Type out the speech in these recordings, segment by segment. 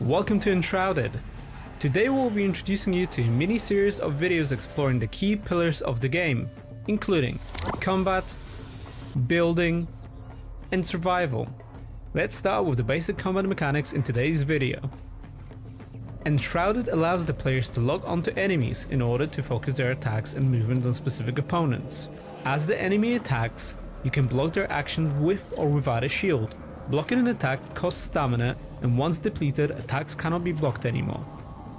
Welcome to Enshrouded. Today we'll be introducing you to a mini-series of videos exploring the key pillars of the game, including combat, building, and survival. Let's start with the basic combat mechanics in today's video. Enshrouded allows the players to lock onto enemies in order to focus their attacks and movement on specific opponents. As the enemy attacks, you can block their action with or without a shield. Blocking an attack costs stamina, and once depleted, attacks cannot be blocked anymore.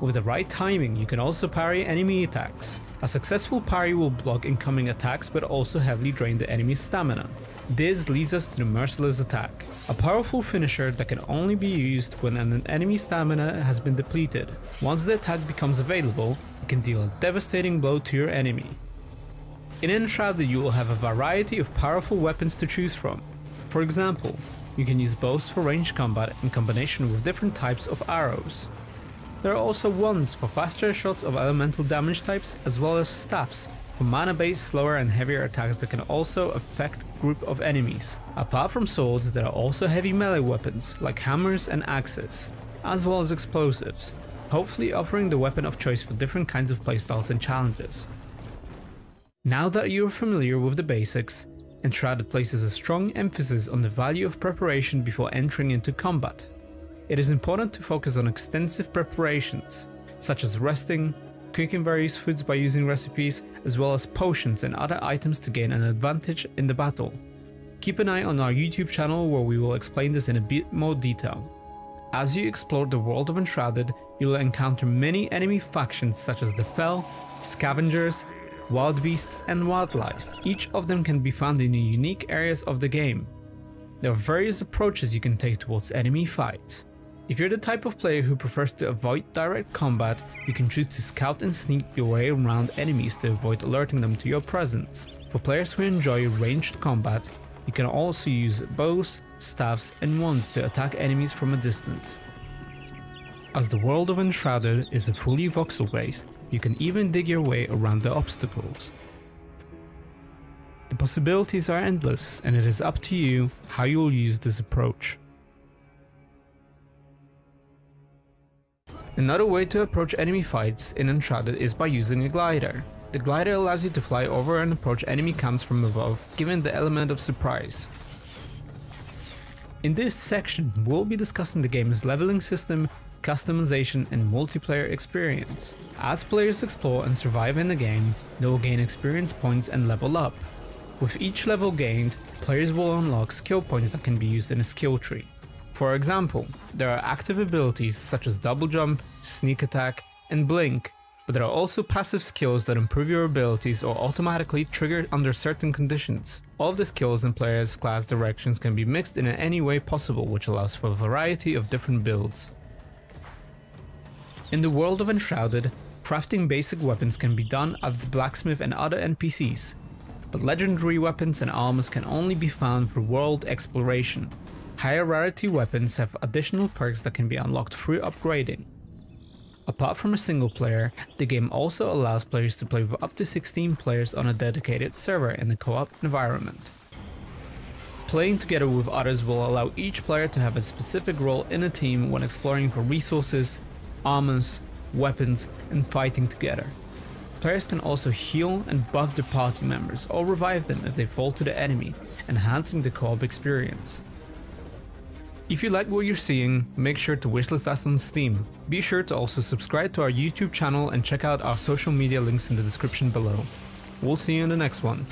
With the right timing, you can also parry enemy attacks. A successful parry will block incoming attacks but also heavily drain the enemy's stamina. This leads us to the merciless attack, a powerful finisher that can only be used when an enemy's stamina has been depleted. Once the attack becomes available, it can deal a devastating blow to your enemy. In Enshrouded, you will have a variety of powerful weapons to choose from. For example, you can use bows for ranged combat in combination with different types of arrows. There are also wands for faster shots of elemental damage types, as well as staffs for mana-based slower and heavier attacks that can also affect a group of enemies. Apart from swords, there are also heavy melee weapons like hammers and axes, as well as explosives, hopefully offering the weapon of choice for different kinds of playstyles and challenges. Now that you are familiar with the basics, Enshrouded places a strong emphasis on the value of preparation before entering into combat. It is important to focus on extensive preparations, such as resting, cooking various foods by using recipes, as well as potions and other items to gain an advantage in the battle. Keep an eye on our YouTube channel where we will explain this in a bit more detail. As you explore the world of Enshrouded, you will encounter many enemy factions such as the Fel, Scavengers, Wild Beasts and Wildlife. Each of them can be found in unique areas of the game. There are various approaches you can take towards enemy fights. If you're the type of player who prefers to avoid direct combat, you can choose to scout and sneak your way around enemies to avoid alerting them to your presence. For players who enjoy ranged combat, you can also use bows, staffs and wands to attack enemies from a distance. As the world of Enshrouded is a fully voxel based, you can even dig your way around the obstacles. The possibilities are endless, and it is up to you how you will use this approach. Another way to approach enemy fights in Enshrouded is by using a glider. The glider allows you to fly over and approach enemy camps from above, given the element of surprise. In this section, we'll be discussing the game's leveling system, customization and multiplayer experience. As players explore and survive in the game, they will gain experience points and level up. With each level gained, players will unlock skill points that can be used in a skill tree. For example, there are active abilities such as double jump, sneak attack and blink, but there are also passive skills that improve your abilities or automatically trigger under certain conditions. All of the skills and players' class directions can be mixed in any way possible, which allows for a variety of different builds. In the world of Enshrouded, crafting basic weapons can be done at the blacksmith and other NPCs, but legendary weapons and armors can only be found through world exploration. Higher rarity weapons have additional perks that can be unlocked through upgrading. Apart from a single player, the game also allows players to play with up to 16 players on a dedicated server in a co-op environment. Playing together with others will allow each player to have a specific role in a team when exploring for resources, armors, weapons and fighting together. Players can also heal and buff their party members or revive them if they fall to the enemy, enhancing the co-op experience. If you like what you're seeing, make sure to wishlist us on Steam. Be sure to also subscribe to our YouTube channel and check out our social media links in the description below. We'll see you in the next one.